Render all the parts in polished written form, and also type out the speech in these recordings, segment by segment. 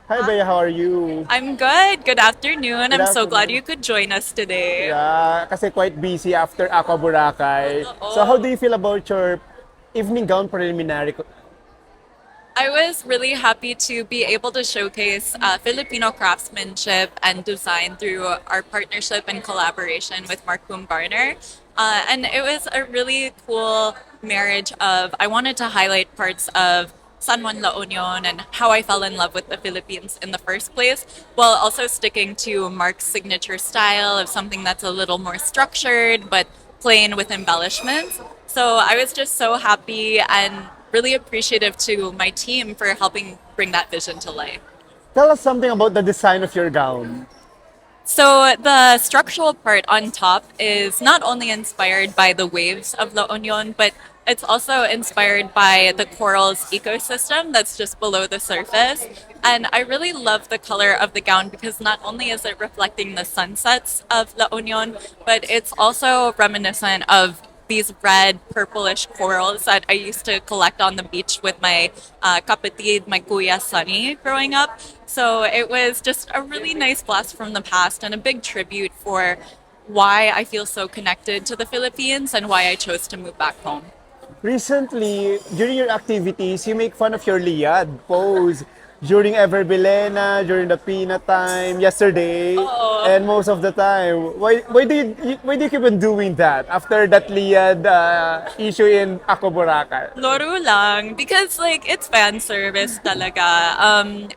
Hi Bea, how are you? I'm good. Good afternoon. Good I'm so glad afternoon. you could join us today. Yeah, kasi quite busy after Aqua Boracay. So how Totoo. do you feel about your evening gown preliminary? I was really happy to be able to showcase Filipino craftsmanship and design through our partnership and collaboration with Mark Garner. And it was a really cool marriage of I wanted to highlight parts of San Juan La Union and how I fell in love with the Philippines in the first place, while also sticking to Mark's signature style of something that's a little more structured but plain with embellishments. So I was just so happy and really appreciative to my team for helping bring that vision to life. Tell us something about the design of your gown. So the structural part on top is not only inspired by the waves of La Union, but it's also inspired by the coral's ecosystem that's just below the surface. And I really love the color of the gown because not only is it reflecting the sunsets of La Union, but it's also reminiscent of these red purplish corals that I used to collect on the beach with my kapatid, my kuya Sunny growing up. So it was just a really nice blast from the past and a big tribute for why I feel so connected to the Philippines and why I chose to move back home. Recently, during your activities, you make fun of your liad pose during ever Bilena, during the Pina time, yesterday, Oh, and most of the time. Why do you keep on doing that after that liad issue in Ako Boracay? loro lang because like it's fan service talaga.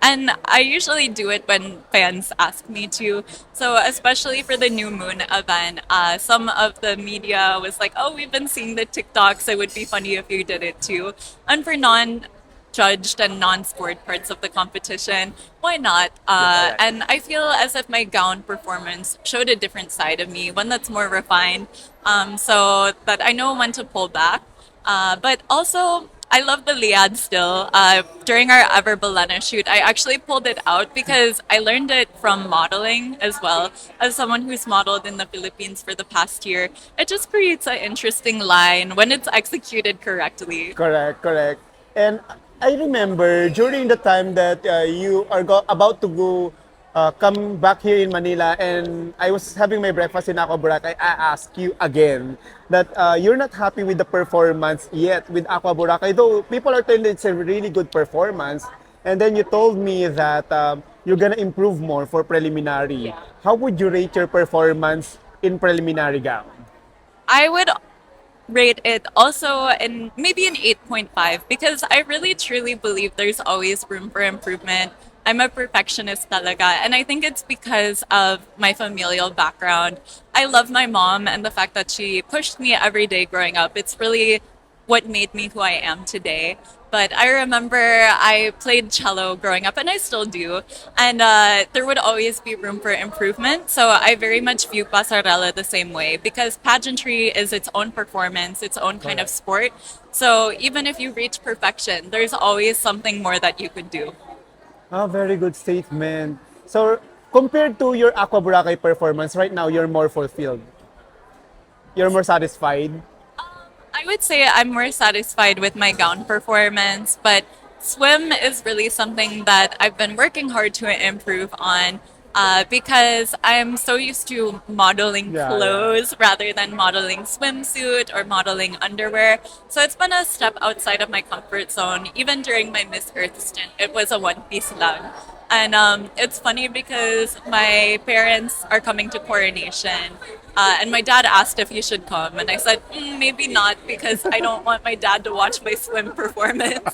And I usually do it when fans ask me to. So especially for the new moon event, some of the media was like, "Oh, we've been seeing the TikToks. It would be funny if you did it too." And for non-judged and non-sport parts of the competition, why not? Yeah, correct. And I feel as if my gown performance showed a different side of me, one that's more refined, so that I know when to pull back. But also, I love the liad still. During our Ever Bilena shoot, I actually pulled it out because I learned it from modeling as well. As someone who's modeled in the Philippines for the past year, it just creates an interesting line when it's executed correctly. Correct, correct. And I remember during the time that you are about to go come back here in Manila, and I was having my breakfast in Aqua Boracay, I asked you again that you're not happy with the performance yet with Aqua Boracay, though people are telling it's a really good performance. And then you told me that you're gonna improve more for preliminary. Yeah. How would you rate your performance in preliminary gown? I would rate it also in maybe an 8.5 because I really truly believe there's always room for improvement. I'm a perfectionist talaga, and I think it's because of my familial background. I love my mom and the fact that she pushed me every day growing up. It's really what made me who I am today. But I remember I played cello growing up, and I still do. And there would always be room for improvement. So I very much view pasarela the same way because pageantry is its own performance, its own kind of Correct. sport. So even if you reach perfection, there's always something more that you could do. Ah, very good statement. So, compared to your Aqua Boracay performance, right now you're more fulfilled. You're more satisfied. I would say I'm more satisfied with my gown performance, but swim is really something that I've been working hard to improve on because I'm so used to modeling Yeah, yeah. clothes rather than modeling swimsuit or modeling underwear. So it's been a step outside of my comfort zone. Even during my Miss Earth stint, it was a one piece lang. And it's funny because my parents are coming to coronation. And my dad asked if you should come. And I said, maybe not because I don't want my dad to watch my swim performance.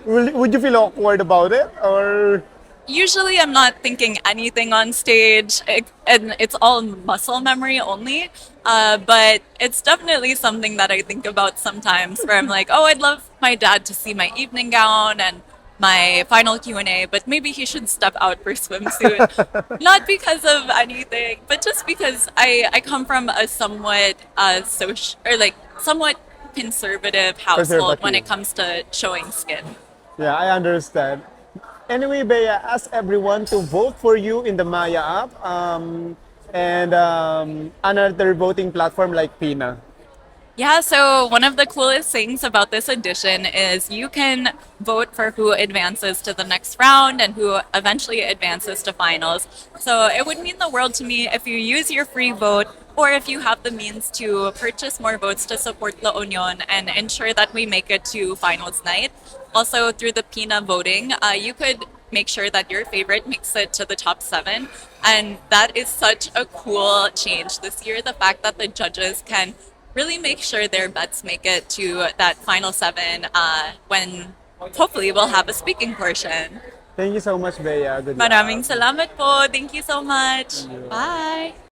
Would you feel awkward about it? Or. Usually I'm not thinking anything on stage, and it's all muscle memory only. But it's definitely something that I think about sometimes where I'm like, oh, I'd love my dad to see my evening gown and my final Q&A, but maybe he should step out for swimsuit. Not because of anything, but just because I come from a somewhat social or like somewhat conservative household when it Conservative? comes to showing skin. Yeah, I understand. Anyway, Bea, ask everyone to vote for you in the Maya app and another voting platform like Pina. Yeah, so one of the coolest things about this edition is you can vote for who advances to the next round and who eventually advances to finals. So it would mean the world to me if you use your free vote or if you have the means to purchase more votes to support La Union and ensure that we make it to finals night. Also, through the PINA voting, you could make sure that your favorite makes it to the top seven. And that is such a cool change this year. The fact that the judges can really make sure their bets make it to that final seven when hopefully we'll have a speaking portion. Thank you so much, Bea. Good luck. Maraming salamat po. Thank you so much. Bye.